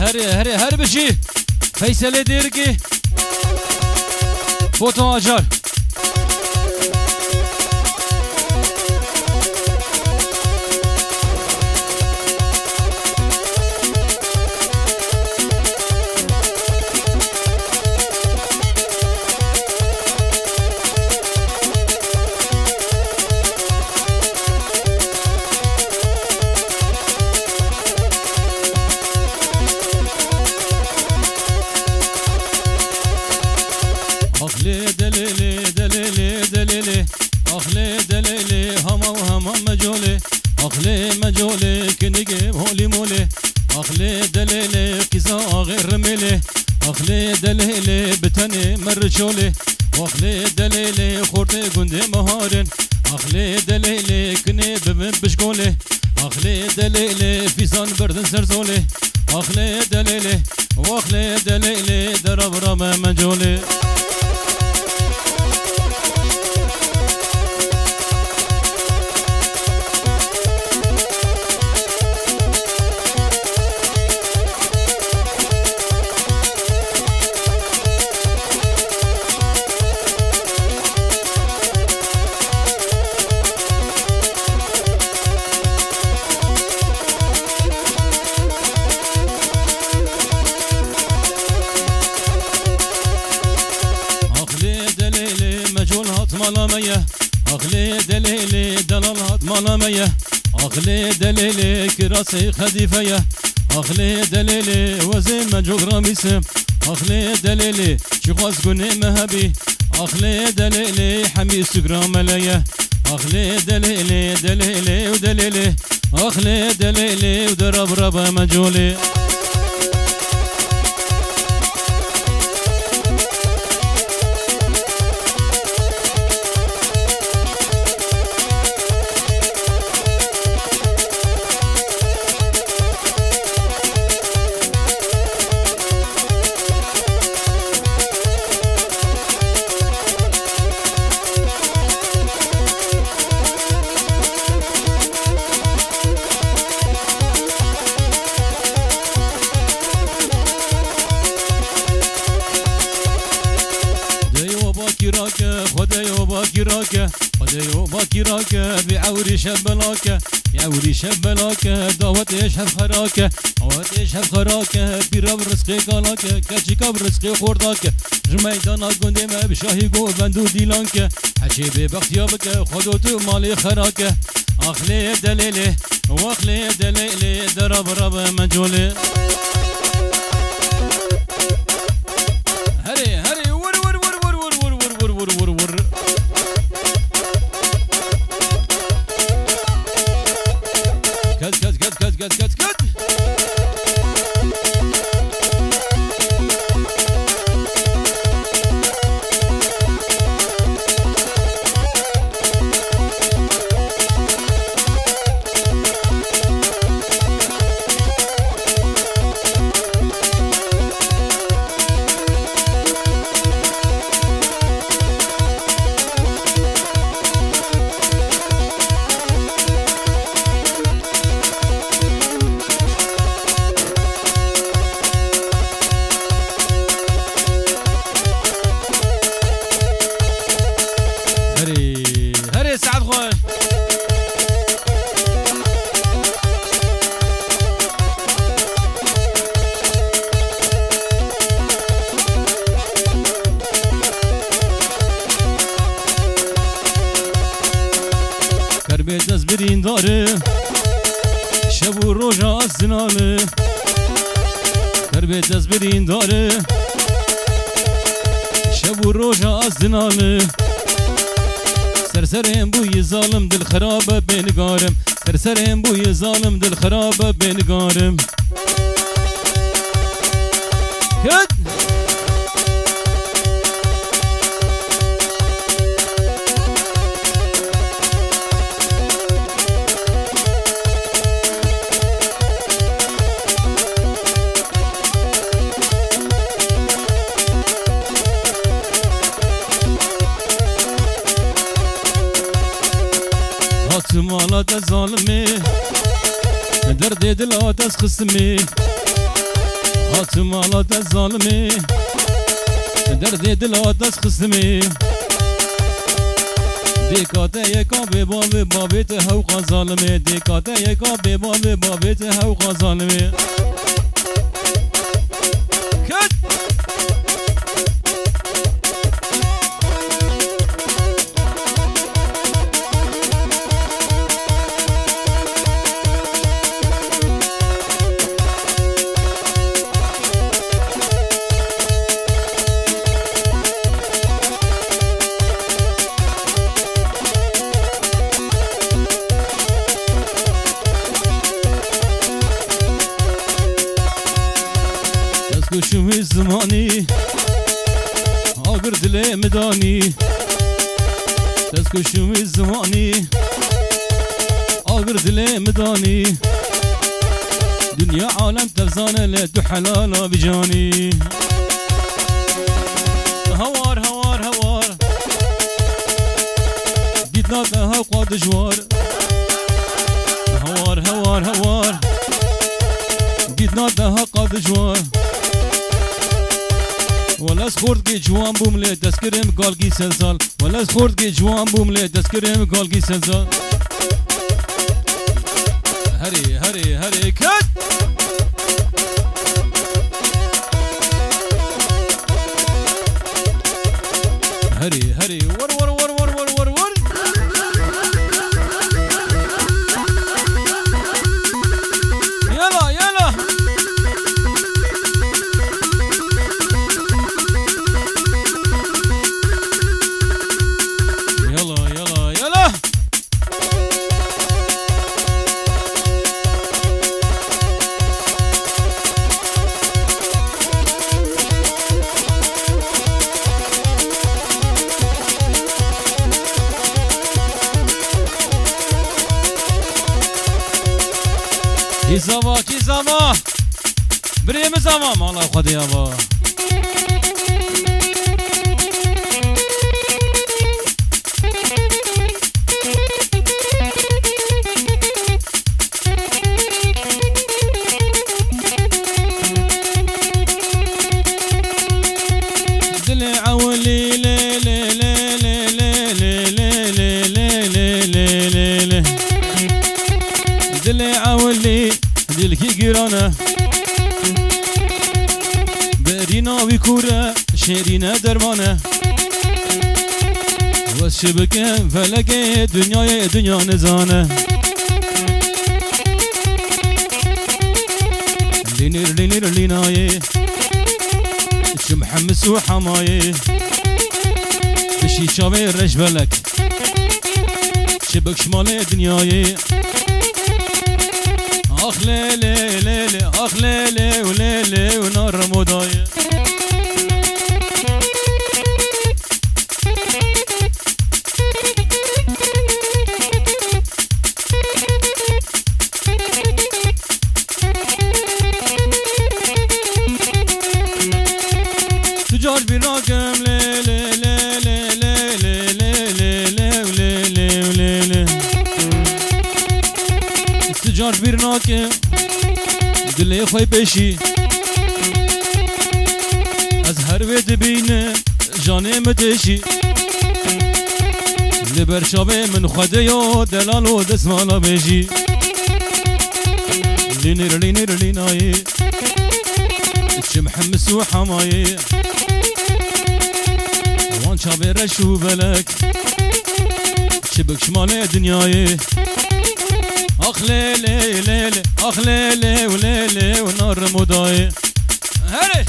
هر بشی فیصله دیر کی فوتو آجار مجولي كنجي هولي مولي أخلي دليلي كيزا غير ملي أخلي دليلي بتني مرشولي أخلي دليلي خورتي قندي مهارن أخلي دليلي كني بمن بشكولي أخلي دليلي فيزان بردن سرزولي أخلي دليلي وأخلي دليلي درب رما مجولي أخلي دليلي دلالات مالامية أخلي دليلي كراسي خديفية أخلي دليلي وزين جغراميسم أخلي دليلي شخص قني مهبي أخلي دليلي حميس جرام ليا أخلي دليلي دليلي ودليلي أخلي دليلي ودرب ربا مجولي باكيراك بعوري شبلاك بعوري شبلاك دعوت يشهد خراك دعوت يشهد خراك بيراب رزقي قالاك كاتشيكا برزقي خورداك جميدانا قندي ما بشاهي قو بندو ديلانك حشي ببختيابك خدوتو مالي خراك أخلي دليلي واخلي دليلي درب رب مجولي هري هري ور ور ور ور ور ور ور ور ور ور كت برین داره شب و روز از زناله کربت از برین داره شب و روز از زناله سرسرم بوی ظالم دل خراب بنگارم سرسرم بوی ظالم دل خراب بنگارم کد مالات ظالمي درد دلات از خصمي هات مالات الظالمي درد دلات از خصمي ديكاتا يكا بباب بابت هوقا ظالمي ديكاتا يكا بباب بابت هوقا ظالمي شوی زمانی آگر دل مدانی تسکو شوی زمانی آگر دل مدانی دنیا عالم تفزانه لدو حلالا بجانی هوار هوار هوار دیدنا ده قاد جوار هوار هوار هوار دیدنا ده قاد جوار ولا سخورد کی جوان بوم لی دستگرم گالگی سنسال ولا سخورد کی جوان بوم لی دستگرم گالگی سنسال هری هری هری کت هری هری ور ور ور ور ور ور ور يلا يلا زما کی زما بریم زما مالا خود یابا دل عولی لی لی لی لی لی لی لی لی لی دل عولی دلکی گرانه برینا وی کوره شیرینه درمانه و شبکه فلکه دنیای دنیا نزانه لینیر لینیر لینایه چه محمس و حمایه بشی شاوه رش بلک چه بکشمال دنیای آخ لیلی لیلی آخ لیلی و لیلی و نار مدای تجار بیراکم لیلی لیلی لیلی لیلی لیلی لیلی تجار بیرناکم دلی خوی بشی از هر وید بینه جانه متشی لبر شابه من خوده یا دلال و دسمالا بشی لینیر لینیر لینایی چه محمس و حمایی وان شابه رشو بلک چه بکشمال دنیایی آخ لیلی لیلی آخ لیلی و لیلی و نار مدای هره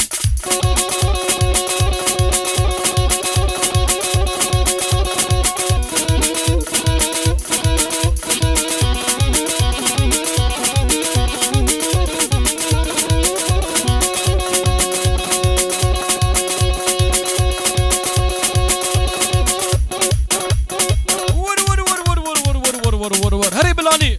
هري بلاني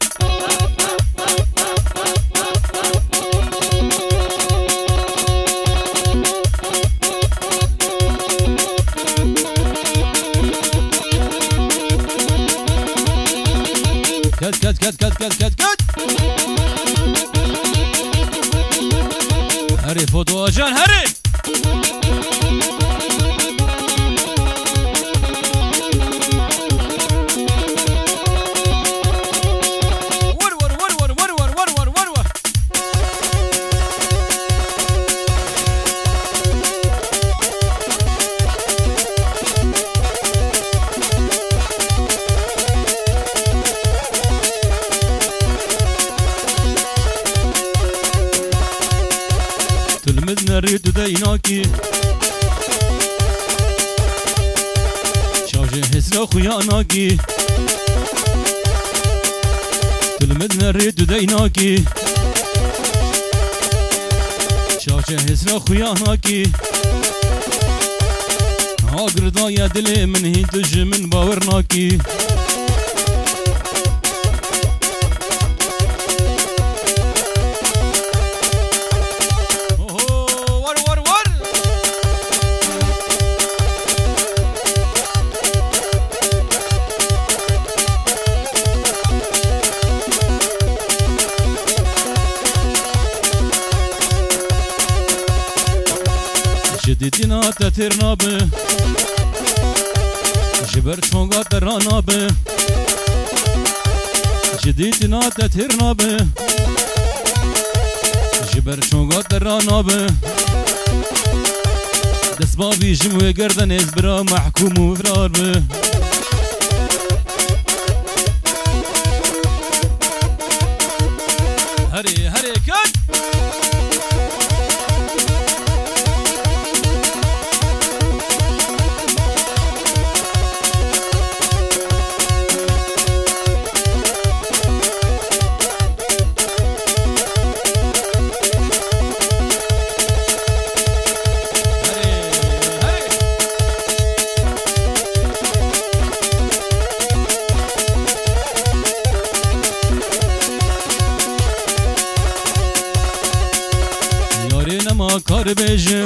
كت هري فوتو اجان هري ريد ديناكي شاجي حسنا خياناكي تلمدنا ريد ديناكي شاجي حسنا خياناكي هاجر ضايا دلي من هين تجي من باورناكي جديدنا تثيرنا به جبر شونغا ترانا به جديدنا تثيرنا به جبر شونغا ترانا به دسبابي جمو گردن ازبرا محكوم وفرار به هري هري كن کار بیشه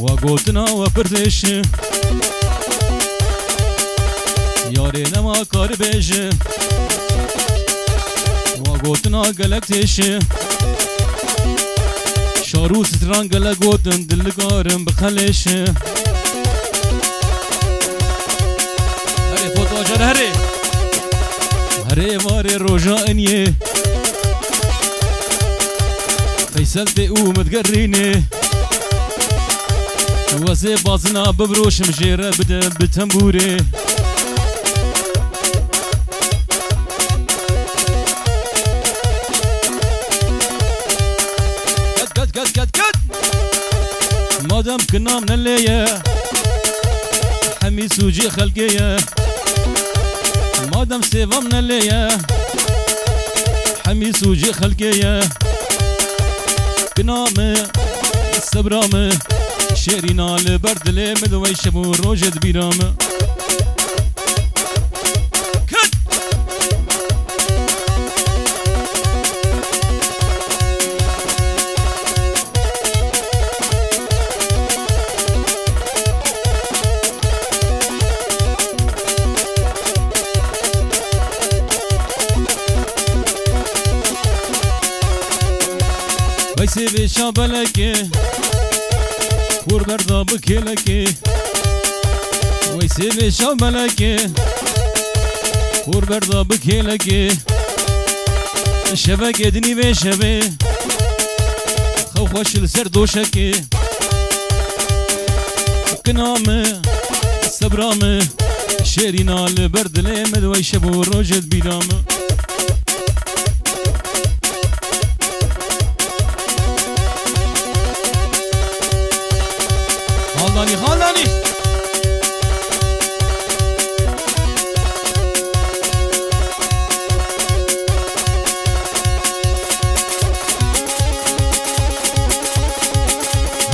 و گوتنا و پردشه یاری نما کار بیشه و گوتنا گلک تشه شارو ستران گلک گوتن دلگارم بخلشه هري فوتو اجان هري هري واري روجا انيه فيصل او متقريني وزي بازنا ببروش مجيرة بدا بتنبوري قد مادام كنا من الليا حمي سوجي خلقية مادام سيفا من الليا حمي سوجي خلقية بنامه صبرامه شیرینا لبردله مدوی شبو روجد بیرامه ویسی به شابلکه خور بردا بکلکه ویسی به شابلکه خور بردا بکلکه شبه گدنی به شبه خو خوش لسر دوشکه کنامه صبرامه شیرینا لبردله مدوی شبو روجد بیرامه خالداني خالداني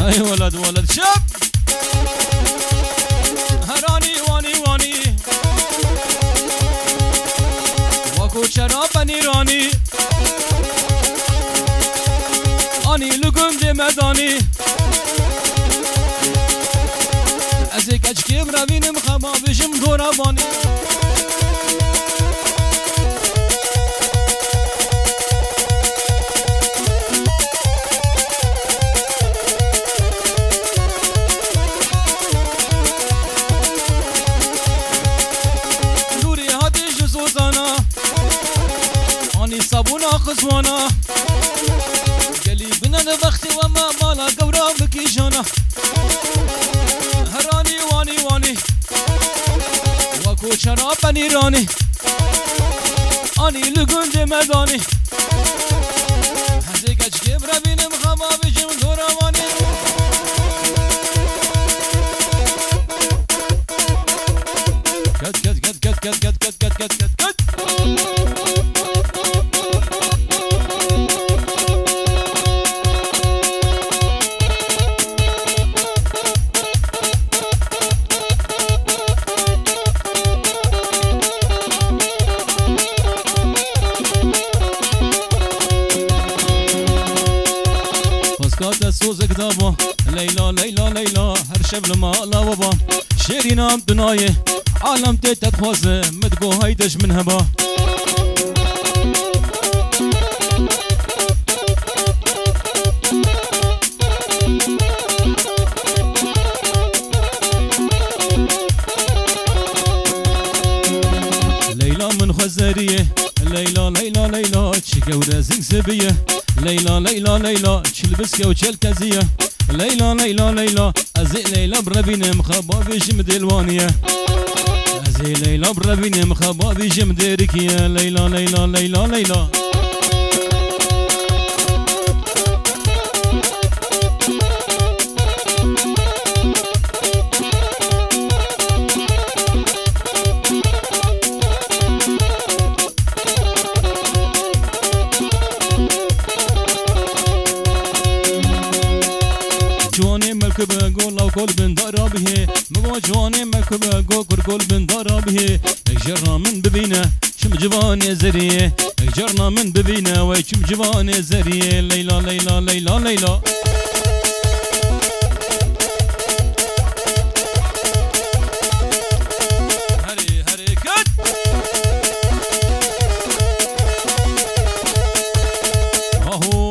هاي ولد شاب هراني واني واكو شرابني راني اني لقم دي مداني ازيك اجكيم رابينم خما بجم دوراباني اني صابونا خصوانا قالي بنا نبختي وما مالا قورا بكيشانا هراني واني واني وكو شراب بنيراني اني لقون دي مداني هزيك اجكب ربينم خما بجم دورواني كت كت كت كت كت كت كت كت كت كت كت سوزك دابا ليلى ليلى ليلى هر شب لما لا وبا شيرينا بنايه عالم تتخوزه مدقو هيدش من هبا ليلى من خزريه ليلى ليلى ليلى تشكورة زنزبيه ليلى ليلى ليلى تشلبسكه وتشلكزيه ليلى ليلى ليلى ازي ليلى بربيني مخبابي جمد الوانيه ازي ليلى بربيني مخبابي جمد ركيه ليلى ليلى ليلى ليلى كل بن ضربه مواجهاني مكبه كل بن ضربه اجرنا من ببينا شم جباني زريه اجرنا من ببينا ويشم جباني زريه ليلى ليلى ليلى ليلى هري هري كت اهو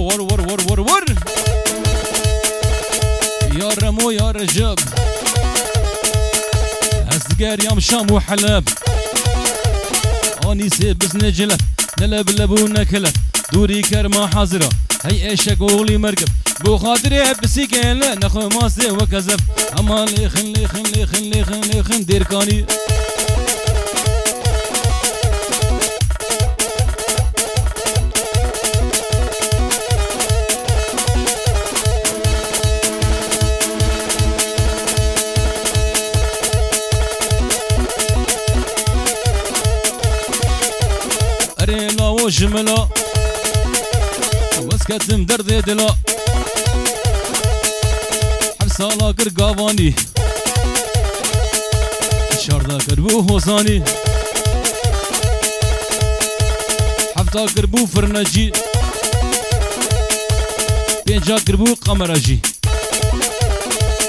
ور ور ور ور ور يا رمو يا رجب أصدقار يا مشام وحلب أني سيبس نجلب نلب لبونا كلب دوري كرما حاضرة هي ايشك قولي مركب بو خاطري بسيكيلا نخو ماسي وكذب أما ليخن ليخن ليخن ليخن ليخن ديركاني أرينا وجملا واسكتم درد دلا حبسالا قرقاواني شاردا قربو حوزاني حفتا قربو فرنجي بينجا قربو قمرجي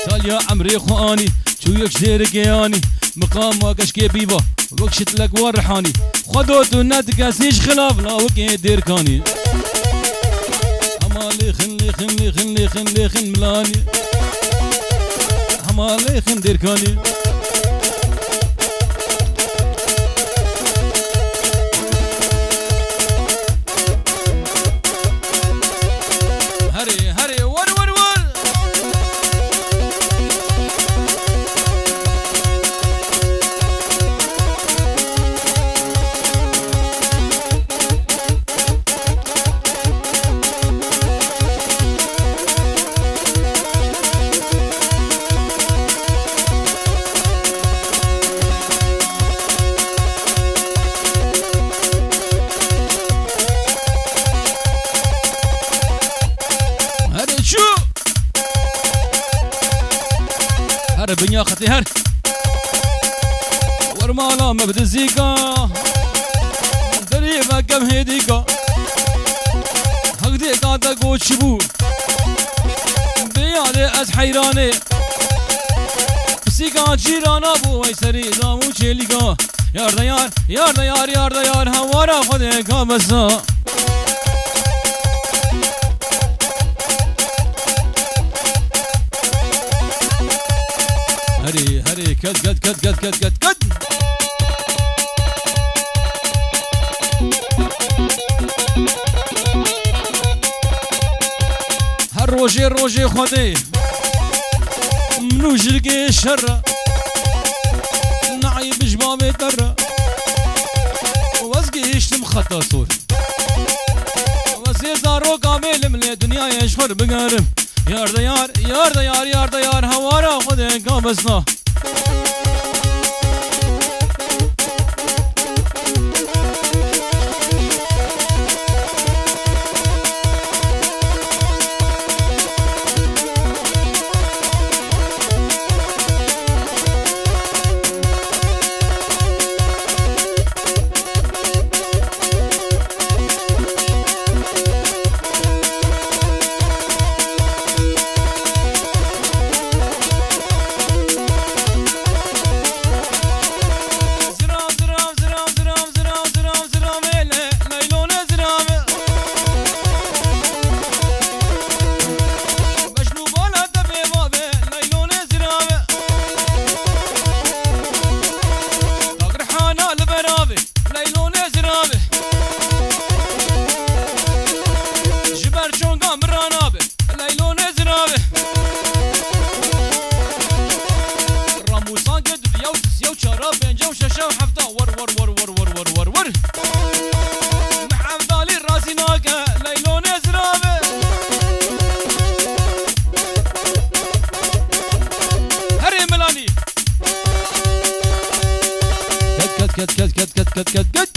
تاليا عمري خواني شويك زيرقياني مقام واقشكي بيبا وكشت لك ورحاني خدوت ونتقاسيش خلاف لا وكي ديركاني اما ليخن ليخن ليخن ليخن ليخن ملاني اما ليخن ديركاني هري هري ور ور ور هر بنيا خطي هر ورمالا مبد الزيكا دريبا كم هيديكا هقديكا تقو تشبو بيالي از حيراني بسيكا جيرانا بو ويسري دامو چيليكا يار دا يار يار دا يار يار دا يار هوارا خديكا بسا هري هري كد كد كد كد كد كد كد روجي روجي خدي منو جرقي شر نعيب جبابي تر وزقي يشتم خطا صور وزي زارو كامل من الدنيا يشخر بقارم يار دا يار يار دا يار يار دا يار هوارا خدي قابسنا كت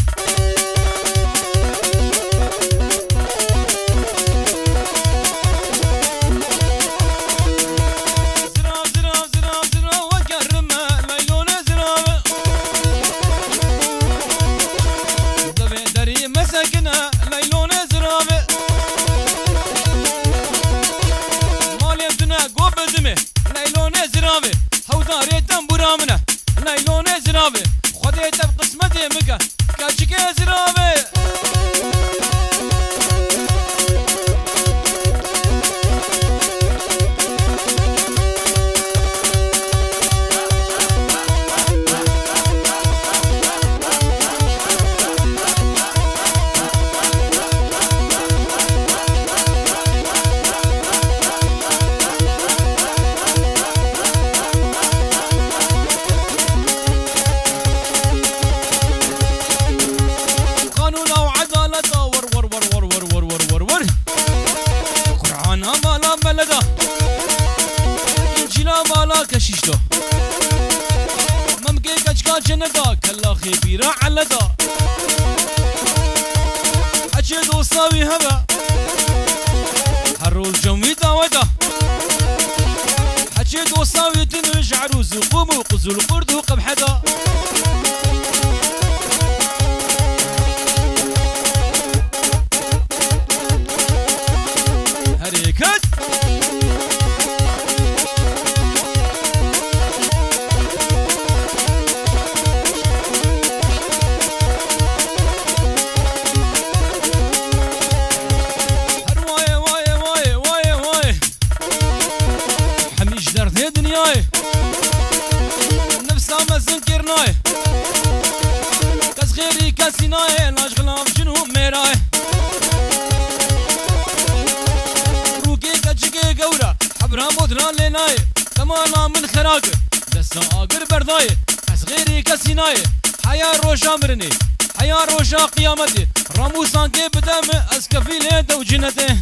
قيامتي راموسان كي بدم اسكفيله دو جنته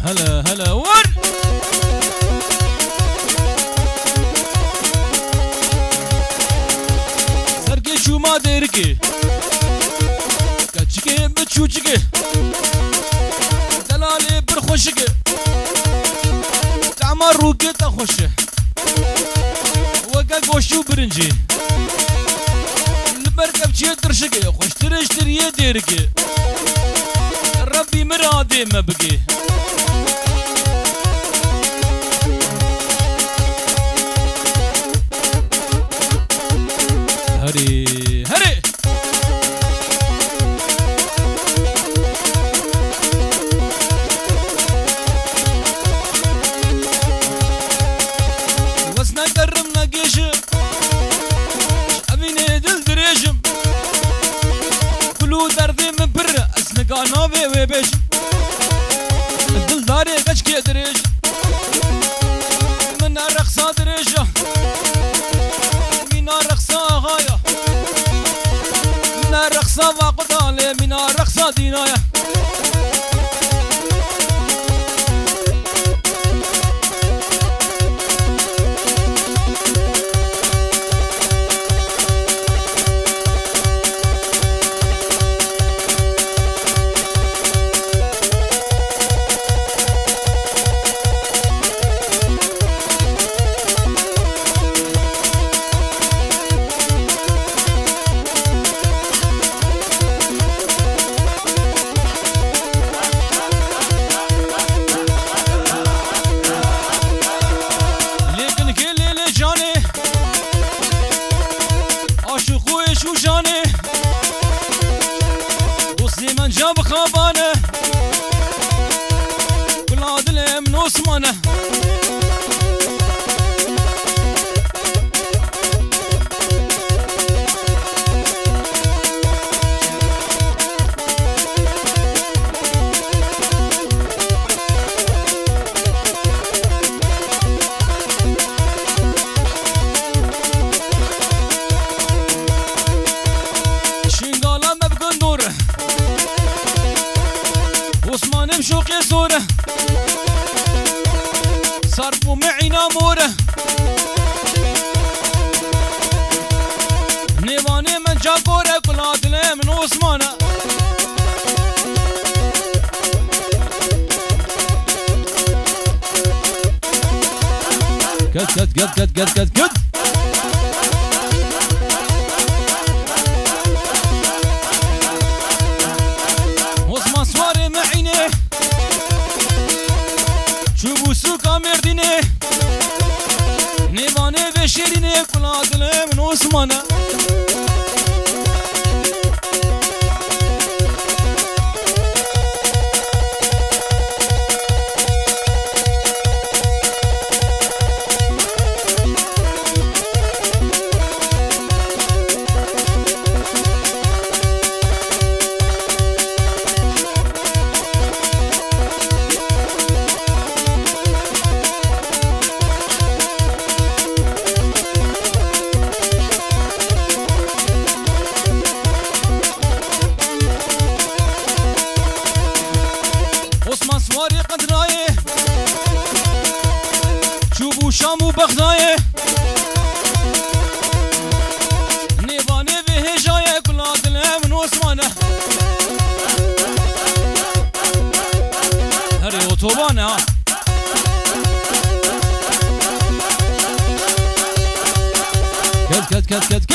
هلا هلا ور شوما دركي كچكي بچوچكي دلالي برخوشكي تعمر روكي تخوشه وقا قوشو برنجي البركب چي ترشكي خوش ترشتريه دركي ربي مرادي ما بقي هري هري قانا وبيش دل داري قش كيدريش من الرقصة دريشة من الرقصة غاية من الرقصة وقدالي من الرقصة دينايا جاب خابانه كل عدل من عثمانه شنقالا ما بكون دوره عثمان بشوقي صوره صرفوا معي ناموره نيواني من جاكوره كل عدله من عثمانه كد عثمان سواري معينه شوفوا سوكا مردينه نيواني بشيرينه كل عدله من عثمانه عثمان سواري قدرايه شوفوا شام وبغدايه نيفاني بهجايه كل عدله من عثمانه هري اوتوبانه كد